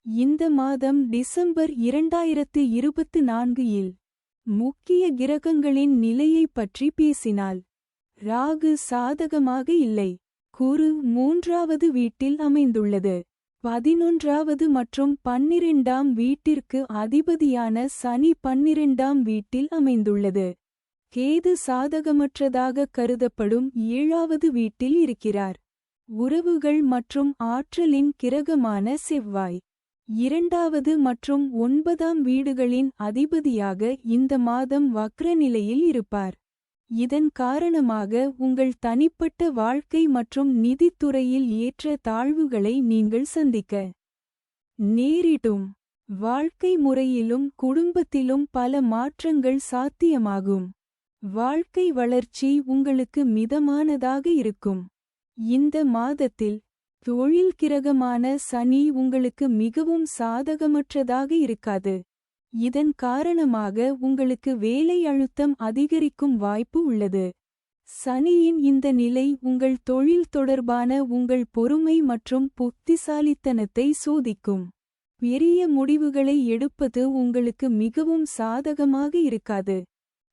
இந்த மாதம் டிசம்பர் 2024 இல் முக்கிய கிரகங்களின் நிலையைப் பற்றி பேசினால் ராகு சாதகமாக இல்லை. குரு 3வது வீட்டில் அமைந்துள்ளது. 11வது மற்றும் 12ஆம் வீட்டிற்கு அதிபதியான சனி 12ஆம் வீட்டில் அமைந்துள்ளது. கேது சாதகமற்றதாக கருதப்படும் 7வது வீட்டில் இருக்கிறார். உறவுகள் மற்றும் ஆற்றலின் கிரகமான செவ்வாய் 2வது மற்றும் 9ஆம் வீடுகளின் அதிபதியாக இந்த மாதம் வக்ர நிலையில் இருப்பார். இதன் காரணமாக உங்கள் தனிப்பட்ட வாழ்க்கை மற்றும் நிதித்துறையில் ஏற்ற தாழ்வுகளை நீங்கள் சந்திக்க நேரிடும். வாழ்க்கை முறையிலும் குடும்பத்திலும் பல மாற்றங்கள் சாத்தியமாகும். வாழ்க்கை வளர்ச்சி உங்களுக்கு மிதமானதாக இருக்கும். இந்த மாதத்தில் தொழில் கிரகமான சனி உங்களுக்கு மிகவும் சாதகமற்றதாக இருக்காது. இதன் காரணமாக உங்களுக்கு வேலை அழுத்தம் அதிகரிக்கும் வாய்ப்பு உள்ளது. சனியின் இந்த நிலை உங்கள் தொழில் தொடர்பான உங்கள் பொறுமை மற்றும் புத்திசாலித்தனத்தை சோதிக்கும். பெரிய முடிவுகளை எடுப்பது உங்களுக்கு மிகவும் சாதகமாக இருக்காது.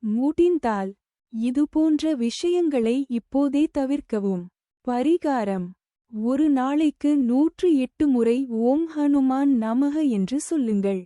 முடிந்தால் இதுபோன்ற விஷயங்களை இப்போதே தவிர்க்கவும். பரிகாரம்: ஒரு நாளைக்கு 108 முறை ஓம் ஹனுமான் நமக என்று சொல்லுங்கள்.